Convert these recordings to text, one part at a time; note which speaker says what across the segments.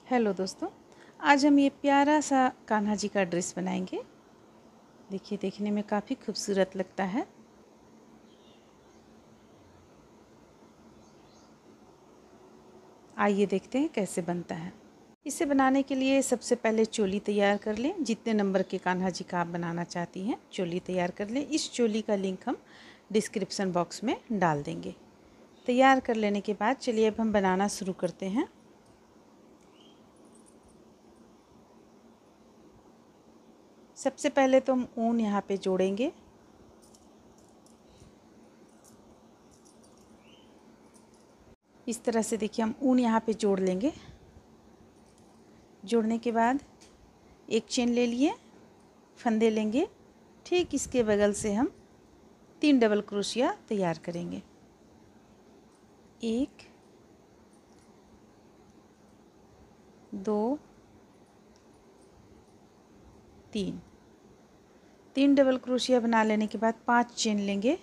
Speaker 1: Hello दोस्तों, आज हम ये प्यारा सा कान्हा जी का ड्रेस बनाएंगे। देखिए, देखने में काफ़ी खूबसूरत लगता है। आइए देखते हैं कैसे बनता है। इसे बनाने के लिए सबसे पहले चोली तैयार कर लें। जितने नंबर के कान्हा जी का आप बनाना चाहती हैं चोली तैयार कर लें। इस चोली का लिंक हम डिस्क्रिप्शन बॉक्स में डाल देंगे। तैयार कर लेने के बाद चलिए अब हम बनाना शुरू करते हैं। सबसे पहले तो हम ऊन यहाँ पे जोड़ेंगे। इस तरह से देखिए हम ऊन यहाँ पे जोड़ लेंगे। जोड़ने के बाद एक चेन ले लिए, फंदे लेंगे। ठीक इसके बगल से हम 3 डबल क्रोशिया तैयार करेंगे। 1 2 3 डबल क्रोशिया बना लेने के बाद 5 चेन लेंगे।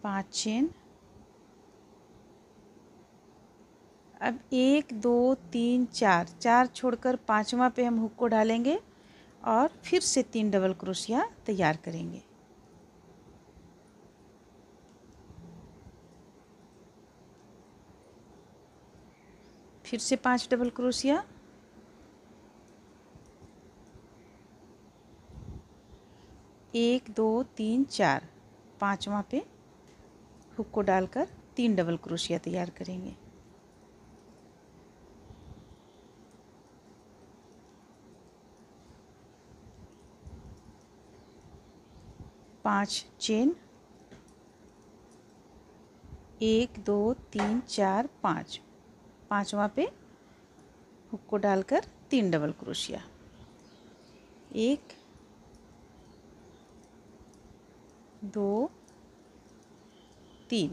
Speaker 1: 5 चेन। अब 1 2 3 4 छोड़कर पांचवा पे हम हुक को डालेंगे और फिर से 3 डबल क्रोशिया तैयार करेंगे। फिर से 5 डबल क्रोशिया। 1 2 3 4 पांचवा पे हुक को डालकर 3 डबल क्रोशिया तैयार करेंगे। पांच चेन। 1 2 3 4 5 पांचवा पे हुक को डालकर 3 डबल क्रोशिया। 1 2 3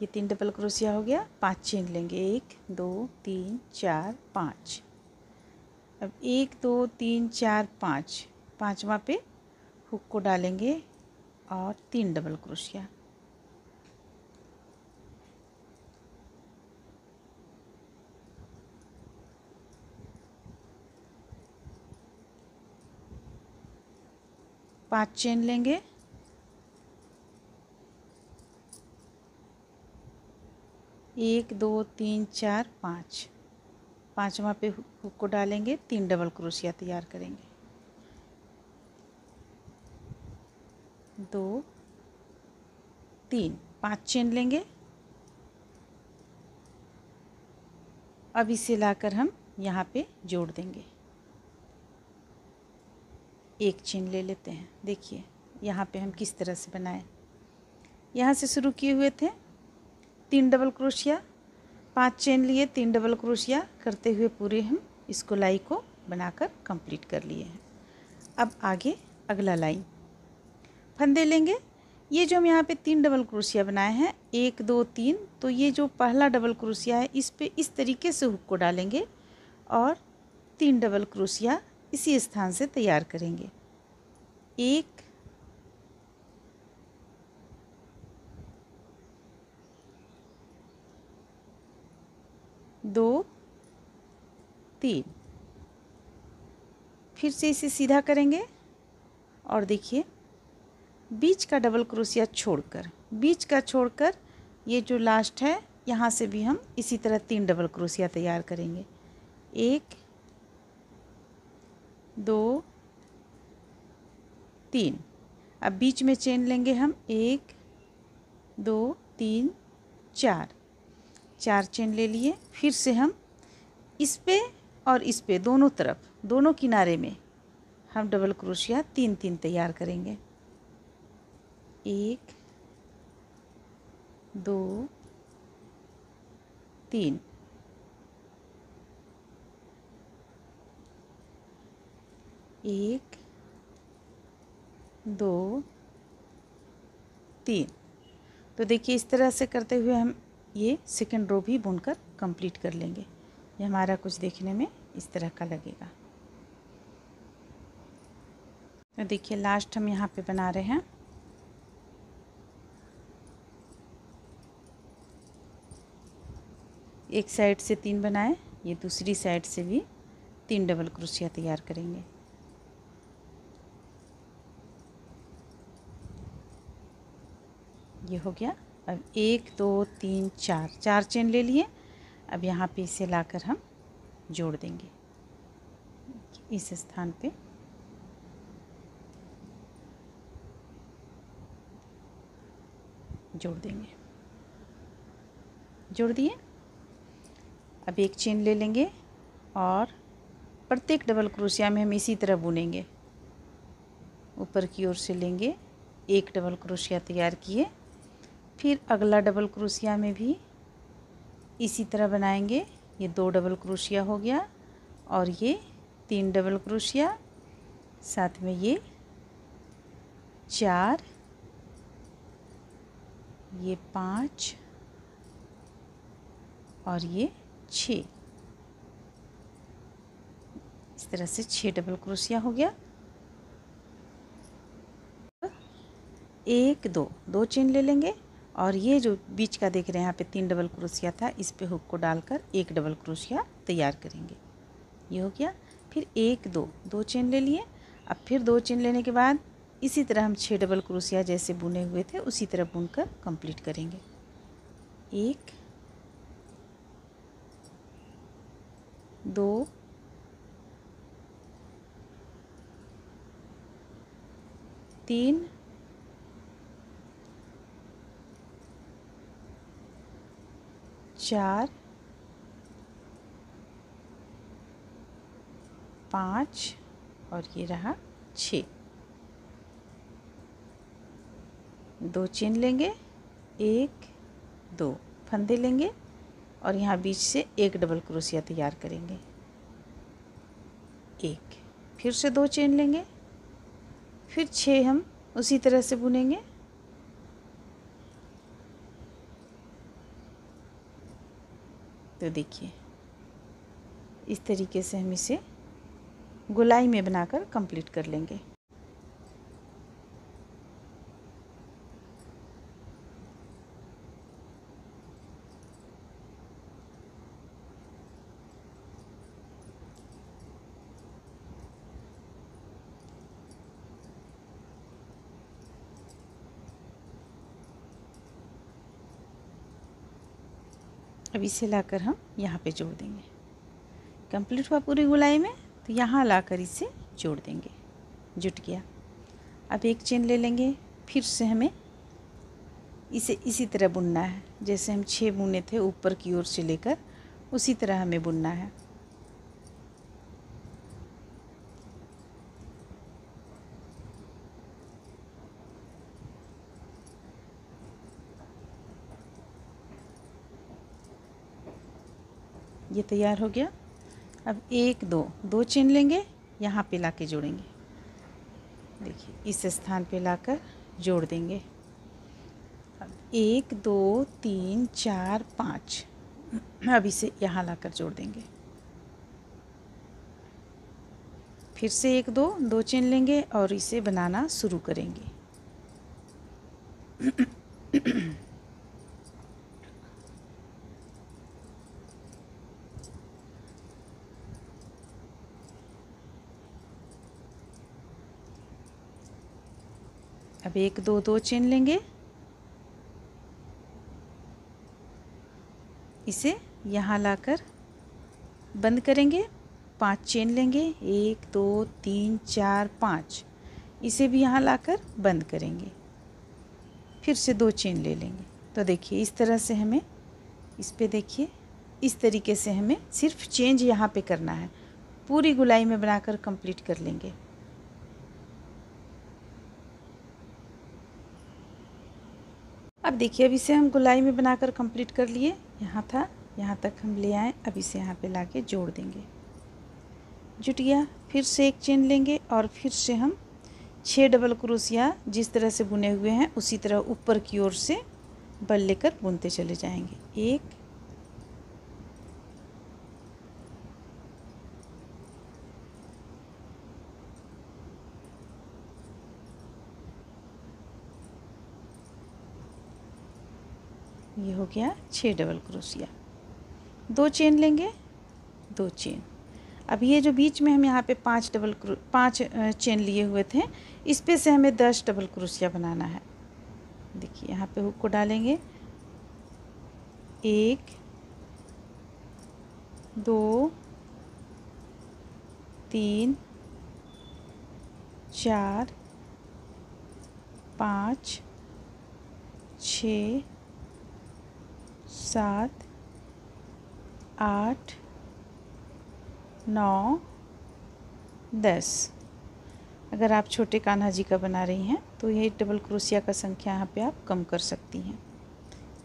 Speaker 1: ये 3 डबल क्रोशिया हो गया। 5 चेन लेंगे। 1 2 3 4 5। अब 1 2 3 4 5 पांचवा पे हुक को डालेंगे और 3 डबल क्रोशिया। पांच चेन लेंगे। 1 2 3 4 5 पांचवा पे हुक को डालेंगे। 3 डबल क्रोशिया तैयार करेंगे। 2 3 5 चेन लेंगे। अब इसे लाकर हम यहाँ पे जोड़ देंगे। एक चेन ले लेते हैं। देखिए यहाँ पे हम किस तरह से बनाएं। यहाँ से शुरू किए हुए थे 3 डबल क्रोशिया, 5 चेन लिए, 3 डबल क्रोशिया करते हुए पूरे हम इस गोलाई को बनाकर कंप्लीट कर लिए हैं। अब आगे अगला लाइन फंदे लेंगे। ये जो हम यहाँ पे 3 डबल क्रोशिया बनाए हैं 1 2 3, तो ये जो पहला डबल क्रोशिया है इस पे इस तरीके से हुक को डालेंगे और 3 डबल क्रोशिया इसी स्थान से तैयार करेंगे। 1 2 3 फिर से इसे सीधा करेंगे और देखिए बीच का डबल क्रोशिया छोड़कर ये जो लास्ट है यहाँ से भी हम इसी तरह 3 डबल क्रोशिया तैयार करेंगे। 1 2 3। अब बीच में चेन लेंगे हम। 1 2 3 4 चेन ले लिए। फिर से हम इस पे और इस पे दोनों तरफ दोनों किनारे में हम डबल क्रोशिया 3 3 तैयार करेंगे। 1 2 3 1 2 3। तो देखिए इस तरह से करते हुए हम ये सेकंड रो भी बुनकर कंप्लीट कर लेंगे। ये हमारा कुछ देखने में इस तरह का लगेगा। तो देखिए लास्ट हम यहाँ पे बना रहे हैं। एक साइड से 3 बनाए, ये दूसरी साइड से भी 3 डबल क्रोशिया तैयार करेंगे। ये हो गया। अब 1 2 3 4 चेन ले लिए। अब यहाँ पे इसे लाकर हम जोड़ देंगे इस स्थान पे। जोड़ देंगे, जोड़ दिए। अब एक चेन ले लेंगे और प्रत्येक डबल क्रोशिया में हम इसी तरह बुनेंगे। ऊपर की ओर से लेंगे, एक डबल क्रोशिया तैयार किए, फिर अगला डबल क्रोशिया में भी इसी तरह बनाएंगे। ये 2 डबल क्रोशिया हो गया और ये 3 डबल क्रोशिया, साथ में ये 4, ये 5 और ये 6। इस तरह से 6 डबल क्रोशिया हो गया। 1 2 चेन ले लेंगे और ये जो बीच का देख रहे हैं यहाँ पे 3 डबल क्रोशिया था, इस पे हुक को डालकर 1 डबल क्रोशिया तैयार करेंगे। ये हो गया। फिर 1 2 चेन ले लिए। अब फिर 2 चेन लेने के बाद इसी तरह हम 6 डबल क्रोशिया जैसे बुने हुए थे उसी तरह बुनकर कंप्लीट करेंगे। 1 2 3 4 5 और ये रहा 6। 2 चेन लेंगे, 1 2 फंदे लेंगे और यहाँ बीच से 1 डबल क्रोशिया तैयार करेंगे। 1 फिर से 2 चेन लेंगे, फिर 6 हम उसी तरह से बुनेंगे। तो देखिए इस तरीके से हम इसे गोलाई में बनाकर कंप्लीट कर लेंगे। अब इसे लाकर हम यहाँ पे जोड़ देंगे। कंप्लीट हुआ पूरी गोलाई में, तो यहाँ लाकर इसे जोड़ देंगे। जुट गया। अब एक चेन ले लेंगे, फिर से हमें इसे इसी तरह बुनना है जैसे हम 6 बुने थे ऊपर की ओर से लेकर, उसी तरह हमें बुनना है। ये तैयार हो गया। अब 1 2 चेन लेंगे, यहाँ पे लाके जोड़ेंगे। देखिए इस स्थान पे लाकर जोड़ देंगे। अब 1 2 3 4 5, अब इसे यहाँ लाकर जोड़ देंगे। फिर से 1 2 चेन लेंगे और इसे बनाना शुरू करेंगे। अब 1 2 चेन लेंगे, इसे यहाँ लाकर बंद करेंगे। 5 चेन लेंगे, 1 2 3 4 5, इसे भी यहाँ लाकर बंद करेंगे। फिर से 2 चेन ले लेंगे। तो देखिए इस तरह से हमें, इस पे देखिए इस तरीके से हमें सिर्फ चेंज यहाँ पे करना है। पूरी गोलाई में बनाकर कंप्लीट कर लेंगे। अब देखिए अब इसे हम गोलाई में बनाकर कंप्लीट कर लिए। यहाँ था, यहाँ तक हम ले आए। अब इसे यहाँ पे लाके जोड़ देंगे। जुट गया। फिर से एक चेन लेंगे और फिर से हम 6 डबल क्रोशिया जिस तरह से बुने हुए हैं उसी तरह ऊपर की ओर से बल लेकर बुनते चले जाएंगे। 1 ये हो गया 6 डबल क्रोशिया। 2 चेन लेंगे, 2 चेन। अब ये जो बीच में हम यहाँ पे 5 चेन लिए हुए थे, इस पे से हमें 10 डबल क्रोशिया बनाना है। देखिए यहाँ पे हुक को डालेंगे, 1 2 3 4 5 6 7 8 9 10। अगर आप छोटे कान्हा जी का बना रही हैं तो ये डबल क्रोशिया का संख्या यहाँ पे आप कम कर सकती हैं।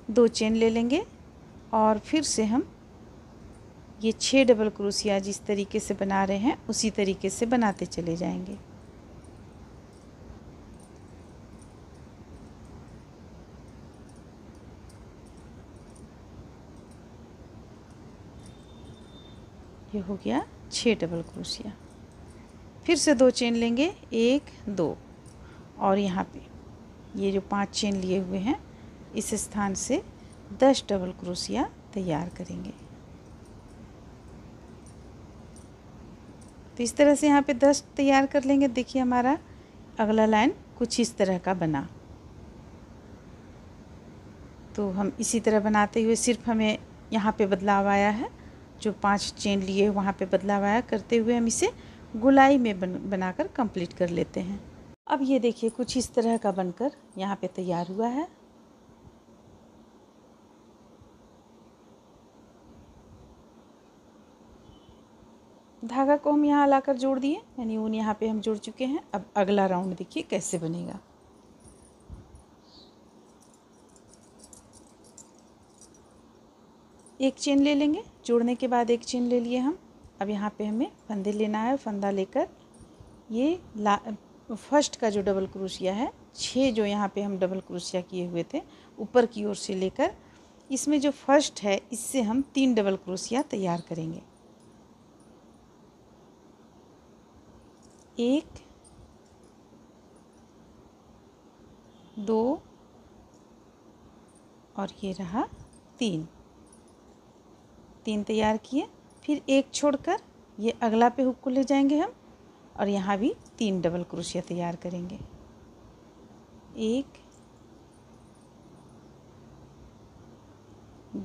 Speaker 1: 2 चेन ले लेंगे और फिर से हम ये 6 डबल क्रोशिया जिस तरीके से बना रहे हैं उसी तरीके से बनाते चले जाएंगे। ये हो गया 6 डबल क्रोशिया। फिर से 2 चेन लेंगे, 1 2, और यहाँ पे ये जो 5 चेन लिए हुए हैं इस स्थान से 10 डबल क्रोशिया तैयार करेंगे। तो इस तरह से यहाँ पे 10 तैयार कर लेंगे। देखिए हमारा अगला लाइन कुछ इस तरह का बना। तो हम इसी तरह बनाते हुए, सिर्फ हमें यहाँ पे बदलाव आया है, जो 5 चेन लिए वहाँ पे बदलाव आया, करते हुए हम इसे गोलाई में बनाकर कंप्लीट कर लेते हैं। अब ये देखिए कुछ इस तरह का बनकर यहाँ पे तैयार हुआ है। धागा को हम यहाँ लाकर जोड़ दिए, यानी ऊन यहाँ पे हम जोड़ चुके हैं। अब अगला राउंड देखिए कैसे बनेगा। एक चेन ले लेंगे, जोड़ने के बाद एक चेन ले लिए हम। अब यहाँ पे हमें फंदे लेना है। फंदा लेकर ये फर्स्ट का जो डबल क्रोशिया है, 6 जो यहाँ पे हम डबल क्रोशिया किए हुए थे ऊपर की ओर से लेकर, इसमें जो फर्स्ट है इससे हम 3 डबल क्रोशिया तैयार करेंगे। 1 2 और ये रहा 3 तैयार किए। फिर एक छोड़कर ये अगला पे हुक को ले जाएंगे हम, और यहाँ भी 3 डबल क्रोशिया तैयार करेंगे। 1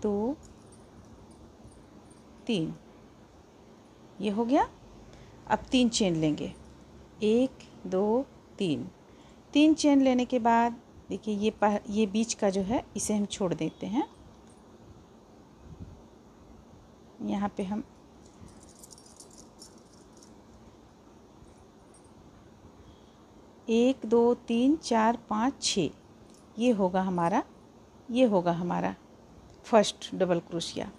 Speaker 1: 2 3, ये हो गया। अब 3 चेन लेंगे, 1 2 3 चेन लेने के बाद देखिए ये बीच का जो है इसे हम छोड़ देते हैं। यहाँ पे हम एक 2 3 4 5 6, ये होगा हमारा फर्स्ट डबल क्रोशिया।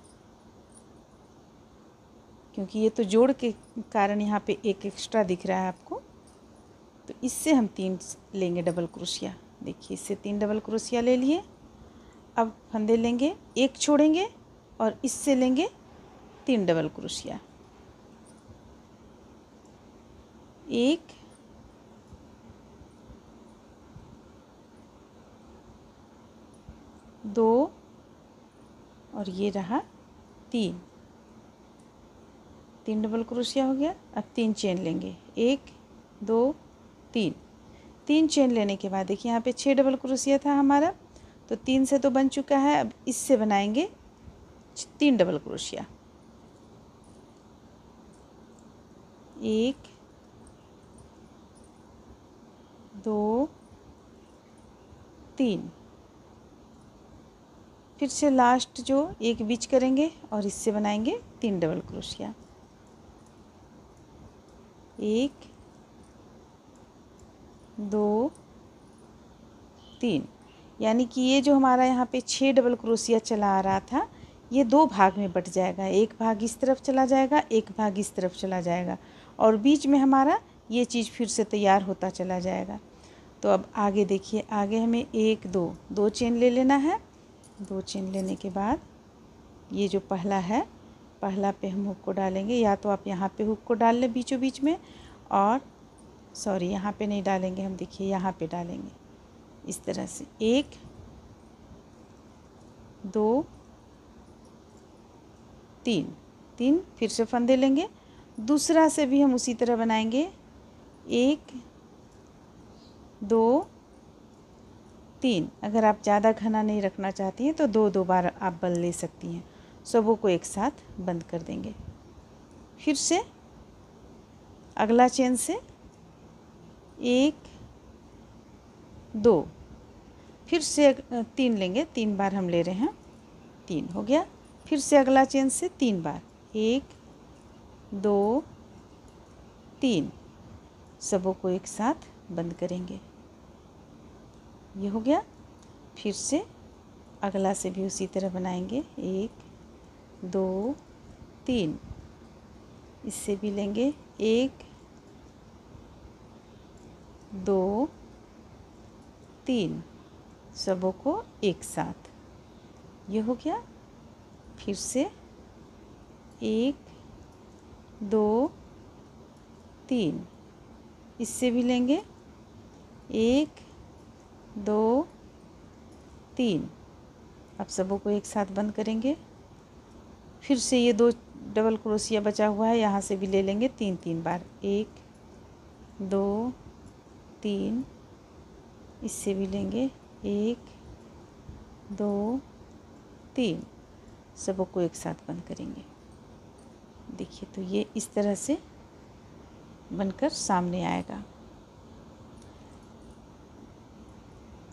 Speaker 1: क्योंकि ये तो जोड़ के कारण यहाँ पे एक एक्स्ट्रा दिख रहा है आपको, तो इससे हम 3 लेंगे डबल क्रोशिया। देखिए इससे 3 डबल क्रोशिया ले लिए। अब फंदे लेंगे, एक छोड़ेंगे और इससे लेंगे 3 डबल क्रोशिया। 1 2 और ये रहा 3 डबल क्रोशिया हो गया। अब 3 चेन लेंगे, 1 2 3 चेन लेने के बाद देखिए यहाँ पे 6 डबल क्रोशिया था हमारा, तो 3 से तो बन चुका है। अब इससे बनाएंगे 3 डबल क्रोशिया। 1 2 3, फिर से लास्ट जो एक बीच करेंगे और इससे बनाएंगे 3 डबल क्रोशिया। 1 2 3, यानी कि ये जो हमारा यहाँ पे 6 डबल क्रोशिया चला आ रहा था, ये 2 भाग में बट जाएगा। एक भाग इस तरफ चला जाएगा, एक भाग इस तरफ चला जाएगा, और बीच में हमारा ये चीज़ फिर से तैयार होता चला जाएगा। तो अब आगे देखिए, आगे हमें 1 2 चेन ले लेना है। 2 चेन लेने के बाद ये जो पहला है, पहला पे हम हुक को डालेंगे, या तो आप यहाँ पे हुक को डाल लें बीचों बीच में, और सॉरी यहाँ पे नहीं डालेंगे हम, देखिए यहाँ पे डालेंगे इस तरह से। 1 2 तीन, तीन फिर से फंदे लेंगे। दूसरा से भी हम उसी तरह बनाएंगे, 1 2 3। अगर आप ज़्यादा घना नहीं रखना चाहती हैं तो दो बार आप बल ले सकती हैं। सबों को एक साथ बंद कर देंगे। फिर से अगला चेन से 1 2, फिर से 3 लेंगे, 3 बार हम ले रहे हैं, 3 हो गया। फिर से अगला चेन से 3 बार, 1 2 3, सबों को एक साथ बंद करेंगे। ये हो गया। फिर से अगला से भी उसी तरह बनाएंगे, 1 2 3, इससे भी लेंगे, 1 2 3, सबों को एक साथ। ये हो गया। फिर से 1 2 3, इससे भी लेंगे, 1 2 3, अब सबों को एक साथ बंद करेंगे। फिर से ये 2 डबल क्रोशिया बचा हुआ है, यहाँ से भी ले लेंगे 3 बार, 1 2 3, इससे भी लेंगे, 1 2 3, सबों को एक साथ बंद करेंगे। देखिए, तो ये इस तरह से बनकर सामने आएगा,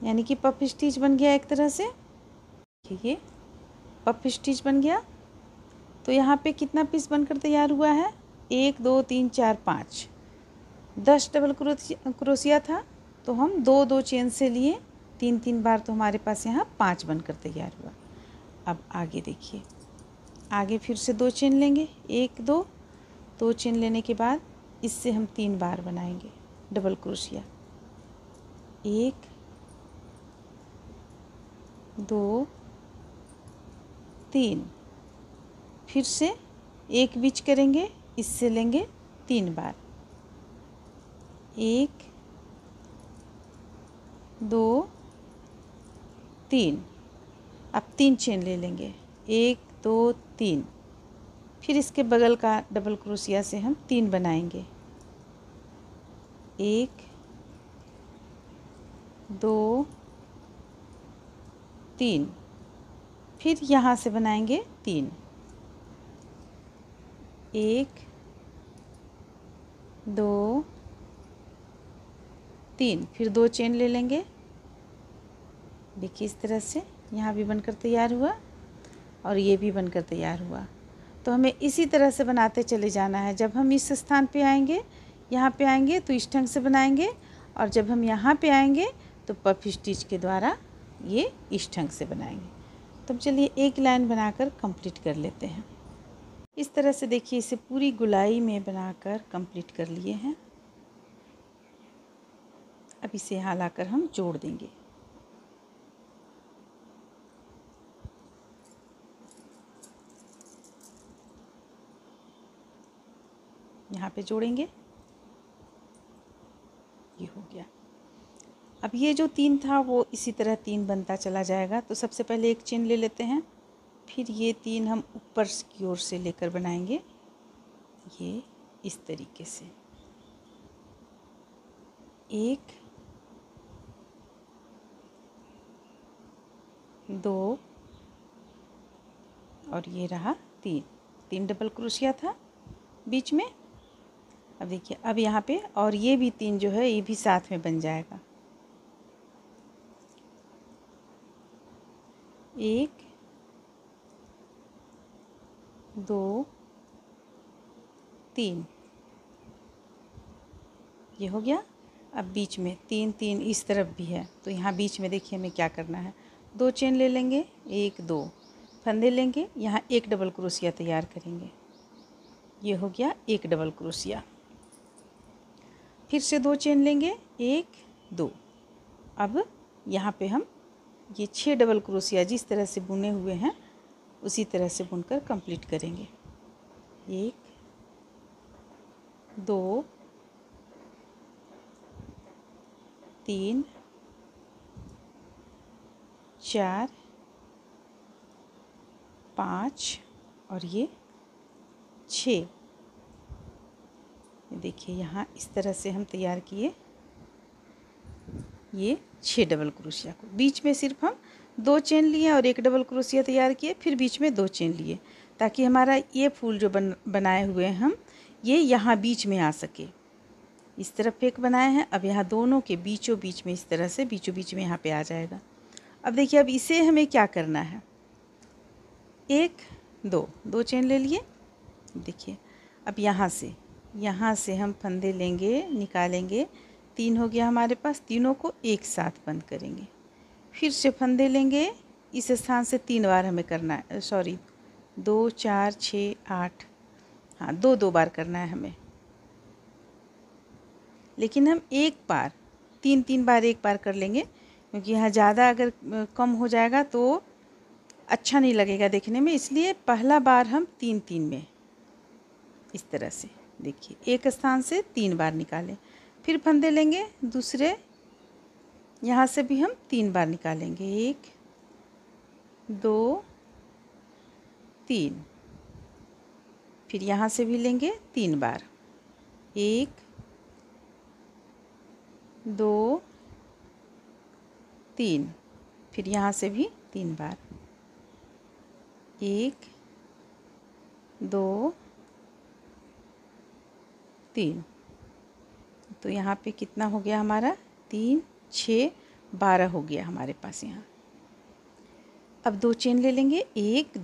Speaker 1: यानी कि पफ स्टिच बन गया एक तरह से। ये पफ स्टिच बन गया। तो यहाँ पे कितना पीस बनकर तैयार हुआ है, 1 2 3 4 5, 10 डबल क्रोशिया था, तो हम 2 2 चेन से लिए, 3 बार, तो हमारे पास यहाँ 5 बनकर तैयार हुआ। अब आगे देखिए, आगे फिर से 2 चेन लेंगे, 1 2 चेन लेने के बाद इससे हम 3 बार बनाएंगे डबल क्रोशिया, 1 2 3, फिर से एक बीच करेंगे, इससे लेंगे 3 बार, 1 2 3, अब 3 चेन ले लेंगे, 1 2 3, फिर इसके बगल का डबल क्रोशिया से हम 3 बनाएंगे, 1 2 3, फिर यहाँ से बनाएंगे 3, 1 2 3, फिर 2 चेन ले लेंगे। देखिए, इस तरह से यहाँ भी बनकर तैयार हुआ और ये भी बनकर तैयार हुआ। तो हमें इसी तरह से बनाते चले जाना है। जब हम इस स्थान पे आएंगे, यहाँ पे आएंगे तो इस ढंग से बनाएंगे, और जब हम यहाँ पे आएंगे तो पफ स्टिच के द्वारा ये इस ढंग से बनाएंगे। तो चलिए एक लाइन बनाकर कंप्लीट कर लेते हैं। इस तरह से देखिए, इसे पूरी गुलाई में बनाकर कंप्लीट कर लिए हैं। अब इसे यहाँ लाकर हम जोड़ देंगे। यहाँ पे जोड़ेंगे, ये हो गया। अब ये जो 3 था वो इसी तरह 3 बनता चला जाएगा। तो सबसे पहले एक चेन ले लेते हैं, फिर ये 3 हम ऊपर की ओर से लेकर बनाएंगे, ये इस तरीके से, 1 2 और ये रहा 3 डबल क्रोशिया था बीच में। अब देखिए, अब यहाँ पे और ये भी 3 जो है ये भी साथ में बन जाएगा, 1 2 3, ये हो गया। अब बीच में 3 इस तरफ भी है, तो यहाँ बीच में देखिए हमें क्या करना है, 2 चेन ले लेंगे, 1 2 फंदे लेंगे, यहाँ एक डबल क्रोशिया तैयार करेंगे, ये हो गया एक डबल क्रोशिया। फिर से 2 चेन लेंगे, 1 2, अब यहाँ पे हम ये 6 डबल क्रोशिया जिस तरह से बुने हुए हैं उसी तरह से बुनकर कंप्लीट करेंगे, 1 2 3 4 5 और ये 6। देखिए यहाँ इस तरह से हम तैयार किए ये 6 डबल क्रोशिया को। बीच में सिर्फ हम 2 चेन लिए और 1 डबल क्रोशिया तैयार किए, फिर बीच में 2 चेन लिए, ताकि हमारा ये फूल जो बनाए हुए हैं हम, ये यहाँ बीच में आ सके। इस तरफ एक बनाए हैं, अब यहाँ दोनों के बीचों बीच में इस तरह से बीचों बीच में यहाँ पे आ जाएगा। अब देखिए, अब इसे हमें क्या करना है, 1 2 चेन ले लिए। देखिए अब यहाँ से हम फंदे लेंगे, निकालेंगे, 3 हो गया हमारे पास, तीनों को एक साथ बंद करेंगे, फिर से फंदे लेंगे, इस स्थान से 3 बार हमें करना है, सॉरी 2 4 6 8, हाँ 2 बार करना है हमें, लेकिन हम एक बार 3 बार एक बार कर लेंगे, क्योंकि यहाँ ज़्यादा अगर कम हो जाएगा तो अच्छा नहीं लगेगा देखने में, इसलिए पहला बार हम 3 में इस तरह से। देखिए एक स्थान से 3 बार निकालें, फिर फंदे लेंगे, दूसरे यहाँ से भी हम 3 बार निकालेंगे, 1 2 3, फिर यहाँ से भी लेंगे 3 बार, 1 2 3, फिर यहाँ से भी 3 बार, 1 2 3। तो यहाँ पे कितना हो गया हमारा, 3 6 12 हो गया हमारे पास यहाँ। अब 2 चेन ले लेंगे, 1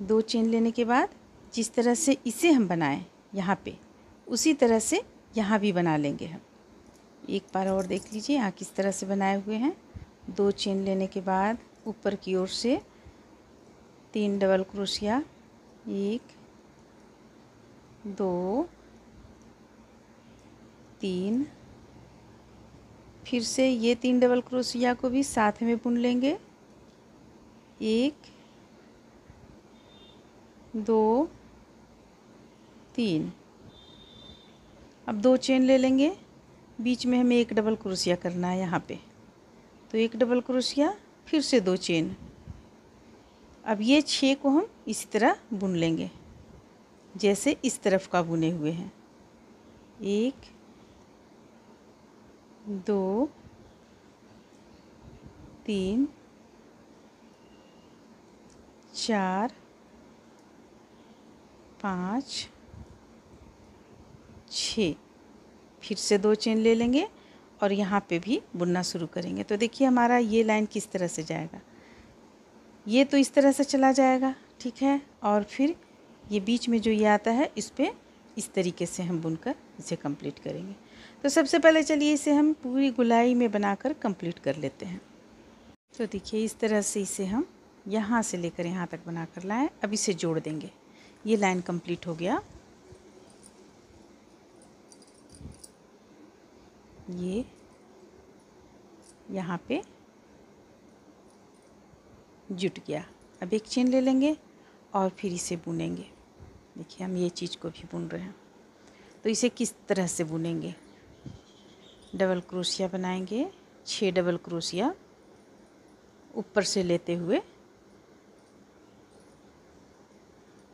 Speaker 1: 2 चेन लेने के बाद जिस तरह से इसे हम बनाएं यहाँ पे, उसी तरह से यहाँ भी बना लेंगे हम। एक बार और देख लीजिए यहाँ किस तरह से बनाए हुए हैं। 2 चेन लेने के बाद ऊपर की ओर से 3 डबल क्रोशिया, 1 2 3, फिर से ये 3 डबल क्रोशिया को भी साथ में बुन लेंगे, 1 2 3। अब 2 चेन ले लेंगे, बीच में हमें 1 डबल क्रोशिया करना है यहाँ पे, तो 1 डबल क्रोशिया, फिर से 2 चेन। अब ये 6 को हम इसी तरह बुन लेंगे जैसे इस तरफ का बुने हुए हैं, 1 2 3 4 5 6, फिर से 2 चेन ले लेंगे और यहाँ पे भी बुनना शुरू करेंगे। तो देखिए हमारा ये लाइन किस तरह से जाएगा, ये तो इस तरह से चला जाएगा, ठीक है, और फिर ये बीच में जो ये आता है इस पे इस तरीके से हम बुनकर इसे कंप्लीट करेंगे। तो सबसे पहले चलिए इसे हम पूरी गुलाई में बनाकर कंप्लीट कर लेते हैं। तो देखिए इस तरह से इसे हम यहाँ से लेकर यहाँ तक बना कर लाएँ। अब इसे जोड़ देंगे, ये लाइन कंप्लीट हो गया, ये यहाँ पे जुट गया। अब 1 चेन ले लेंगे और फिर इसे बुनेंगे। देखिए हम ये चीज़ को भी बुन रहे हैं। तो इसे किस तरह से बुनेंगे, डबल क्रोशिया बनाएंगे, 6 डबल क्रोशिया ऊपर से लेते हुए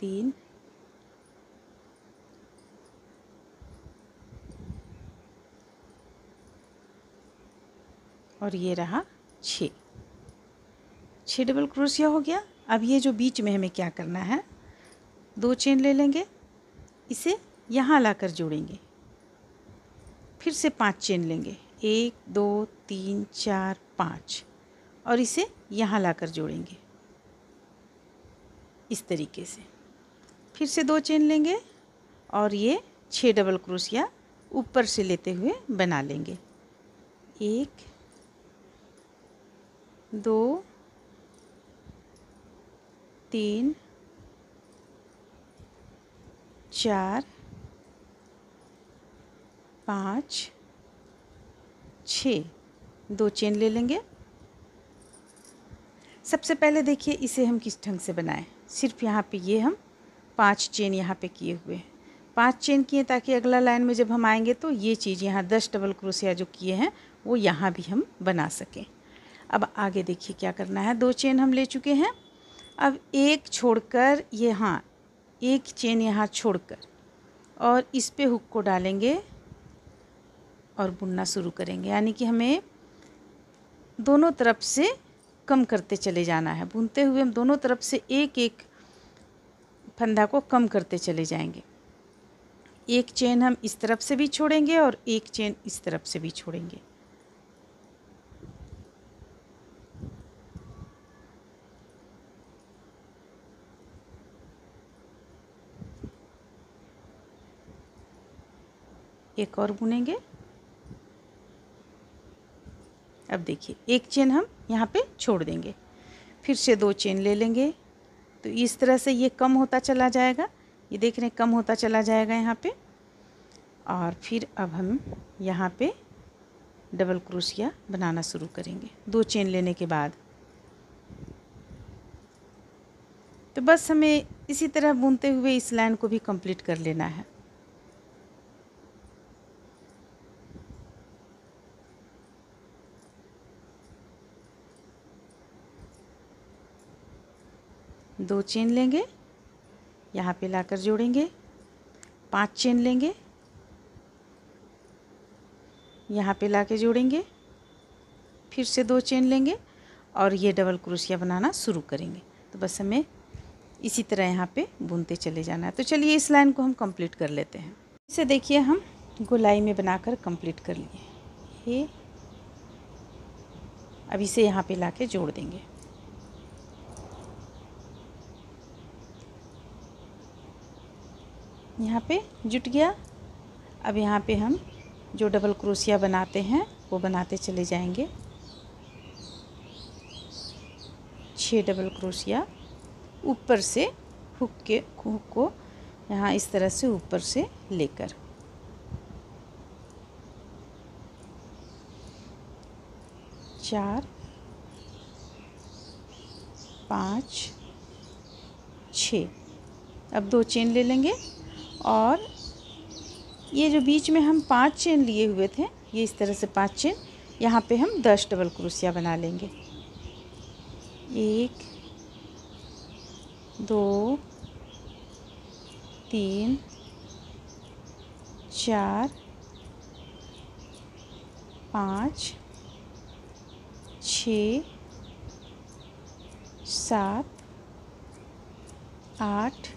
Speaker 1: 3 और ये रहा 6 डबल क्रोशिया हो गया। अब ये जो बीच में हमें क्या करना है, 2 चेन ले लेंगे, इसे यहाँ लाकर जोड़ेंगे, फिर से 5 चेन लेंगे, 1 2 3 4 5, और इसे यहाँ लाकर जोड़ेंगे इस तरीके से। फिर से 2 चेन लेंगे और ये 6 डबल क्रोशिया ऊपर से लेते हुए बना लेंगे, 1 2 3 4 5 6, 2 चेन ले लेंगे। सबसे पहले देखिए इसे हम किस ढंग से बनाएं, सिर्फ यहाँ पे ये हम 5 चेन यहाँ पे किए हुए हैं, 5 चेन किए ताकि अगला लाइन में जब हम आएंगे तो ये चीज़ यहाँ 10 डबल क्रोशिया जो किए हैं वो यहाँ भी हम बना सकें। अब आगे देखिए क्या करना है, 2 चेन हम ले चुके हैं, अब 1 छोड़कर यहाँ एक चेन यहाँ छोड़कर और इस पे हुक को डालेंगे और बुनना शुरू करेंगे। यानी कि हमें दोनों तरफ से कम करते चले जाना है। बुनते हुए हम दोनों तरफ से एक एक फंदा को कम करते चले जाएंगे। एक चेन हम इस तरफ से भी छोड़ेंगे और एक चेन इस तरफ से भी छोड़ेंगे। एक और बुनेंगे। अब देखिए एक चेन हम यहाँ पे छोड़ देंगे, फिर से 2 चेन ले लेंगे। तो इस तरह से ये कम होता चला जाएगा, ये देख रहे हैं कम होता चला जाएगा यहाँ पे। और फिर अब हम यहाँ पे डबल क्रोशिया बनाना शुरू करेंगे 2 चेन लेने के बाद। तो बस हमें इसी तरह बुनते हुए इस लाइन को भी कंप्लीट कर लेना है। दो चेन लेंगे, यहाँ पे लाकर जोड़ेंगे, 5 चेन लेंगे, यहाँ पे लाके जोड़ेंगे, फिर से 2 चेन लेंगे और ये डबल क्रोशिया बनाना शुरू करेंगे। तो बस हमें इसी तरह यहाँ पे बुनते चले जाना है। तो चलिए इस लाइन को हम कंप्लीट कर लेते हैं। इसे देखिए हम गोलाई में बनाकर कंप्लीट कर लिए। ये अब इसे यहाँ पे लाके जोड़ देंगे। यहाँ पे जुट गया। अब यहाँ पे हम जो डबल क्रोशिया बनाते हैं वो बनाते चले जाएंगे। 6 डबल क्रोशिया ऊपर से हुक को यहाँ इस तरह से ऊपर से लेकर 4 5 6। अब 2 चेन ले लेंगे और ये जो बीच में हम 5 चेन लिए हुए थे, ये इस तरह से 5 चेन, यहाँ पे हम 10 डबल क्रोशिया बना लेंगे। 1 2 3 4 5 6 7 8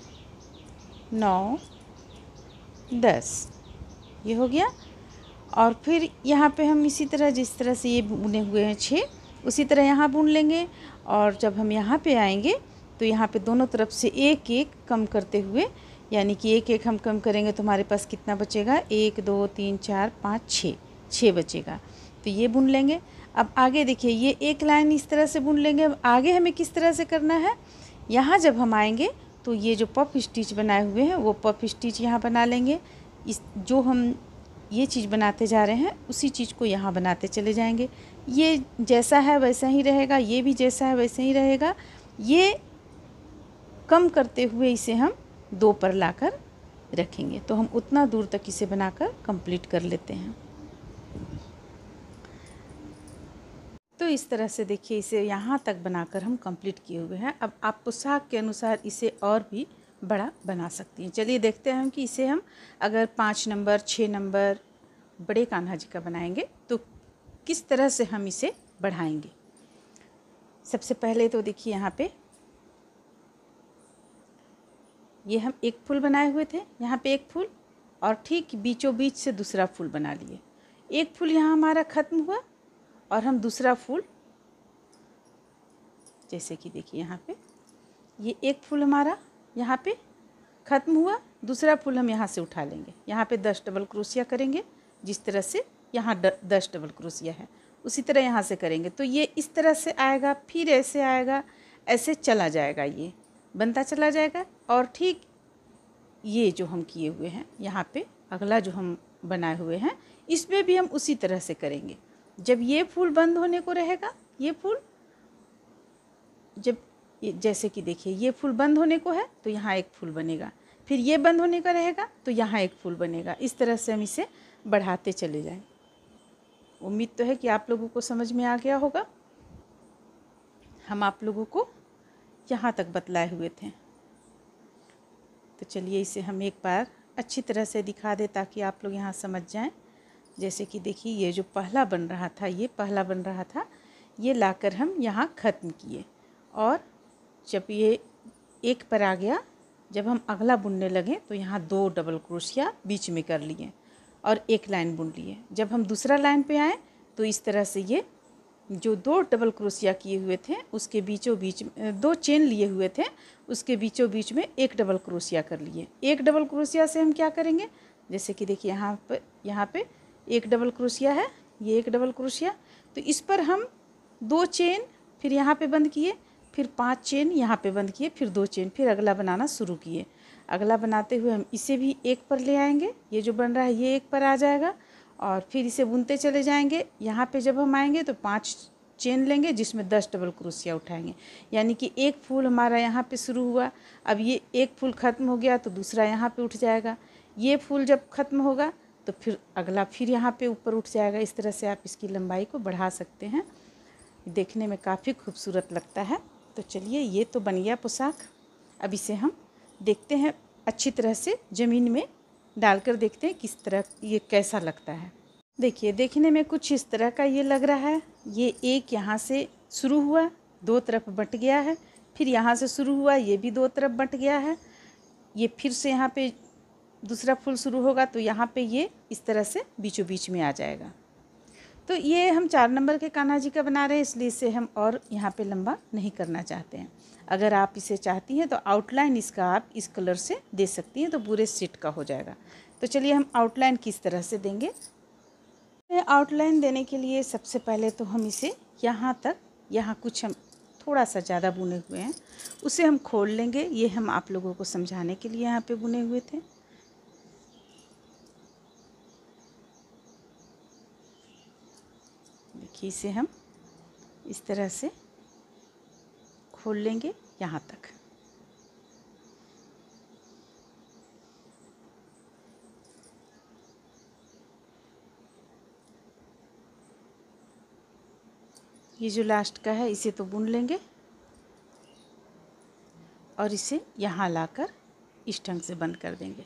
Speaker 1: 9 10। ये हो गया। और फिर यहाँ पे हम इसी तरह जिस तरह से ये बुने हुए हैं 6, उसी तरह यहाँ बुन लेंगे। और जब हम यहाँ पे आएंगे तो यहाँ पे दोनों तरफ से एक एक कम करते हुए, यानी कि एक एक हम कम करेंगे तो हमारे पास कितना बचेगा, 1 2 3 4 5 6 बचेगा। तो ये बुन लेंगे। अब आगे देखिए ये एक लाइन इस तरह से बुन लेंगे। अब आगे हमें किस तरह से करना है, यहाँ जब हम आएंगे तो ये जो पफ स्टिच बनाए हुए हैं वो पफ स्टिच यहाँ बना लेंगे। इस जो हम ये चीज़ बनाते जा रहे हैं उसी चीज़ को यहाँ बनाते चले जाएंगे। ये जैसा है वैसा ही रहेगा, ये भी जैसा है वैसा ही रहेगा। ये कम करते हुए इसे हम 2 पर लाकर रखेंगे। तो हम उतना दूर तक इसे बनाकर कंप्लीट कर लेते हैं। तो इस तरह से देखिए इसे यहाँ तक बनाकर हम कंप्लीट किए हुए हैं। अब आप पोशाक के अनुसार इसे और भी बड़ा बना सकती हैं। चलिए देखते हैं कि इसे हम अगर 5 नंबर 6 नंबर बड़े कान्हा जी का बनाएंगे तो किस तरह से हम इसे बढ़ाएंगे। सबसे पहले तो देखिए यहाँ पे ये हम एक फूल बनाए हुए थे, यहाँ पे एक फूल और ठीक बीचों बीच से दूसरा फूल बना लिए। एक फूल यहाँ हमारा ख़त्म हुआ और हम दूसरा फूल, जैसे कि देखिए यहाँ पे ये एक फूल हमारा यहाँ पे ख़त्म हुआ, दूसरा फूल हम यहाँ से उठा लेंगे। यहाँ पे 10 डबल क्रोशिया करेंगे। जिस तरह से यहाँ 10 डबल क्रोशिया है उसी तरह यहाँ से करेंगे। तो ये इस तरह से आएगा, फिर ऐसे आएगा, ऐसे चला जाएगा, ये बनता चला जाएगा। और ठीक ये जो हम किए हुए हैं यहाँ पे अगला जो हम बनाए हुए हैं इसमें भी हम उसी तरह से करेंगे। जब ये फूल बंद होने को रहेगा, ये फूल जब जैसे कि देखिए ये फूल बंद होने को है तो यहाँ एक फूल बनेगा, फिर ये बंद होने का रहेगा तो यहाँ एक फूल बनेगा। इस तरह से हम इसे बढ़ाते चले जाएं। उम्मीद तो है कि आप लोगों को समझ में आ गया होगा। हम आप लोगों को यहाँ तक बतलाए हुए थे। तो चलिए इसे हम एक बार अच्छी तरह से दिखा दें ताकि आप लोग यहाँ समझ जाएं। जैसे कि देखिए ये जो पहला बन रहा था, ये पहला बन रहा था, ये लाकर हम यहाँ ख़त्म किए और जब ये एक पर आ गया, जब हम अगला बुनने लगे तो यहाँ 2 डबल क्रोशिया बीच में कर लिए और एक लाइन बुन लिए। जब हम दूसरा लाइन पे आए तो इस तरह से ये जो 2 डबल क्रोशिया किए हुए थे उसके बीचों बीच 2 चेन लिए हुए थे, उसके बीचों बीच में एक डबल क्रोशिया कर लिए। एक डबल क्रोशिया से हम क्या करेंगे, जैसे कि देखिए यहाँ पे एक डबल क्रोशिया है, ये एक डबल क्रोशिया, तो इस पर हम 2 चेन फिर यहाँ पे बंद किए, फिर 5 चेन यहाँ पे बंद किए, फिर 2 चेन, फिर अगला बनाना शुरू किए। अगला बनाते हुए हम इसे भी एक पर ले आएंगे, ये जो बन रहा है ये एक पर आ जाएगा और फिर इसे बुनते चले जाएंगे। यहाँ पे जब हम आएंगे तो 5 चेन लेंगे जिसमें 10 डबल क्रोशिया उठाएंगे, यानी कि एक फूल हमारा यहाँ पे शुरू हुआ। अब ये एक फूल ख़त्म हो गया तो दूसरा यहाँ पे उठ जाएगा। ये फूल जब ख़त्म होगा तो फिर अगला फिर यहाँ पे ऊपर उठ जाएगा। इस तरह से आप इसकी लंबाई को बढ़ा सकते हैं, देखने में काफ़ी खूबसूरत लगता है। तो चलिए ये तो बन गया पोशाक। अब इसे हम देखते हैं अच्छी तरह से ज़मीन में डालकर, देखते हैं किस तरह ये कैसा लगता है। देखिए देखने में कुछ इस तरह का ये लग रहा है। ये एक यहाँ से शुरू हुआ, 2 तरफ बंट गया है, फिर यहाँ से शुरू हुआ, ये भी 2 तरफ बंट गया है, ये फिर से यहाँ पे दूसरा फूल शुरू होगा तो यहाँ पे ये इस तरह से बीचों बीच में आ जाएगा। तो ये हम 4 नंबर के कान्हा जी का बना रहे हैं, इसलिए इसे हम और यहाँ पे लंबा नहीं करना चाहते हैं। अगर आप इसे चाहती हैं तो आउटलाइन इसका आप इस कलर से दे सकती हैं, तो पूरे सेट का हो जाएगा। तो चलिए हम आउटलाइन किस तरह से देंगे। आउटलाइन देने के लिए सबसे पहले तो हम इसे यहाँ तक, यहाँ कुछ हम थोड़ा सा ज़्यादा बुने हुए हैं उसे हम खोल लेंगे। ये हम आप लोगों को समझाने के लिए यहाँ पे बुने हुए थे। देखिए इसे हम इस तरह से खोल लेंगे यहाँ तक। ये जो लास्ट का है इसे तो बुन लेंगे और इसे यहाँ लाकर इस ढंग से बंद कर देंगे।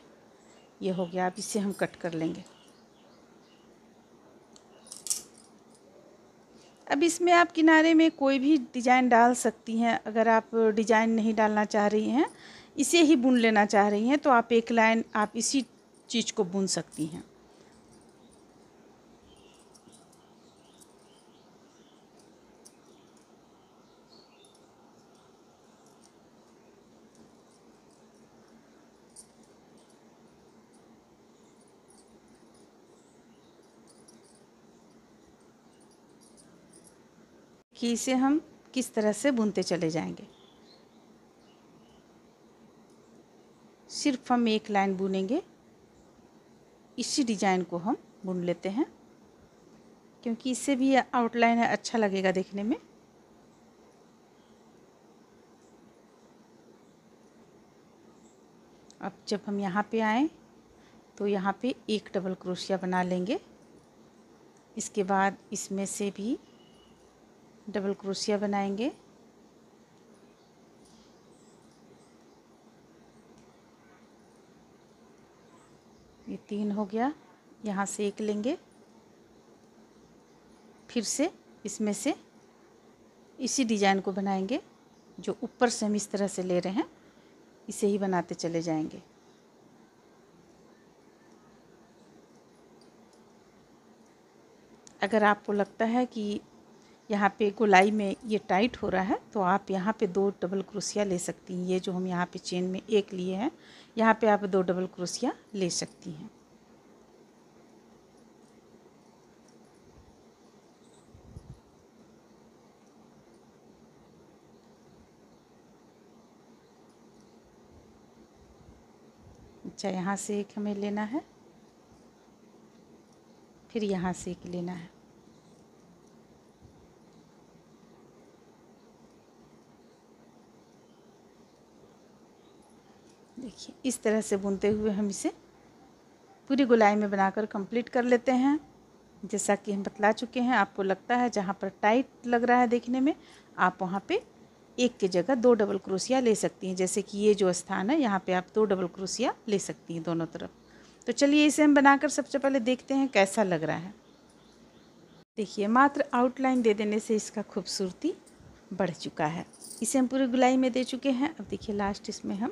Speaker 1: ये हो गया। अब इसे हम कट कर लेंगे। अब इसमें आप किनारे में कोई भी डिज़ाइन डाल सकती हैं। अगर आप डिज़ाइन नहीं डालना चाह रही हैं, इसे ही बुन लेना चाह रही हैं, तो आप एक लाइन आप इसी चीज़ को बुन सकती हैं। कि इसे हम किस तरह से बुनते चले जाएंगे। सिर्फ हम एक लाइन बुनेंगे, इसी डिज़ाइन को हम बुन लेते हैं क्योंकि इससे भी आउटलाइन है, अच्छा लगेगा देखने में। अब जब हम यहाँ पे आएँ तो यहाँ पे एक डबल क्रोशिया बना लेंगे। इसके बाद इसमें से भी डबल क्रोशिया बनाएंगे। ये 3 हो गया। यहाँ से एक लेंगे, फिर से इसमें से इसी डिज़ाइन को बनाएंगे। जो ऊपर से हम इस तरह से ले रहे हैं इसे ही बनाते चले जाएंगे। अगर आपको लगता है कि यहाँ पे गोलाई में ये टाइट हो रहा है तो आप यहाँ पे 2 डबल क्रोशिया ले सकती हैं। ये जो हम यहाँ पे चेन में एक लिए हैं, यहाँ पे आप 2 डबल क्रोशिया ले सकती हैं। अच्छा, यहाँ से एक हमें लेना है, फिर यहाँ से एक लेना है। देखिए इस तरह से बुनते हुए हम इसे पूरी गोलाई में बनाकर कंप्लीट कर लेते हैं। जैसा कि हम बतला चुके हैं, आपको लगता है जहाँ पर टाइट लग रहा है देखने में, आप वहाँ पे एक की जगह 2 डबल क्रोशिया ले सकती हैं। जैसे कि ये जो स्थान है यहाँ पे आप 2 डबल क्रोशिया ले सकती हैं दोनों तरफ। तो चलिए इसे हम बनाकर सबसे पहले देखते हैं कैसा लग रहा है। देखिए मात्र आउटलाइन दे देने से इसका खूबसूरती बढ़ चुका है। इसे हम पूरी गुलाई में दे चुके हैं। अब देखिए लास्ट इसमें हम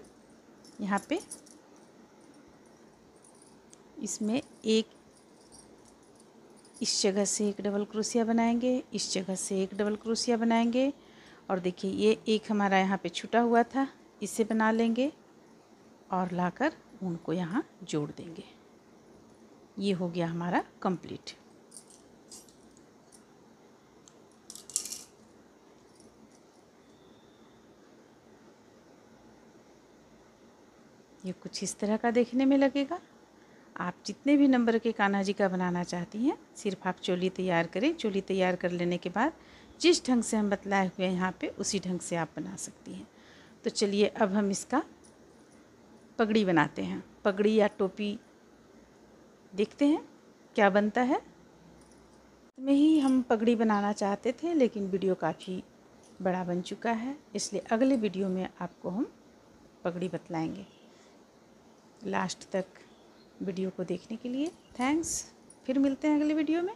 Speaker 1: यहाँ पे इसमें एक इस जगह से एक डबल क्रोशिया बनाएंगे, इस जगह से एक डबल क्रोशिया बनाएंगे और देखिए ये एक हमारा यहाँ पे छूटा हुआ था, इसे बना लेंगे और लाकर उनको यहाँ जोड़ देंगे। ये हो गया हमारा कंप्लीट। ये कुछ इस तरह का देखने में लगेगा। आप जितने भी नंबर के कान्हा जी का बनाना चाहती हैं, सिर्फ आप चोली तैयार करें। चोली तैयार कर लेने के बाद जिस ढंग से हम बतलाए हुए हैं यहाँ पे, उसी ढंग से आप बना सकती हैं। तो चलिए अब हम इसका पगड़ी बनाते हैं। पगड़ी या टोपी देखते हैं क्या बनता है। में ही हम पगड़ी बनाना चाहते थे, लेकिन वीडियो काफ़ी बड़ा बन चुका है, इसलिए अगले वीडियो में आपको हम पगड़ी बतलाएंगे। लास्ट तक वीडियो को देखने के लिए थैंक्स। फिर मिलते हैं अगले वीडियो में।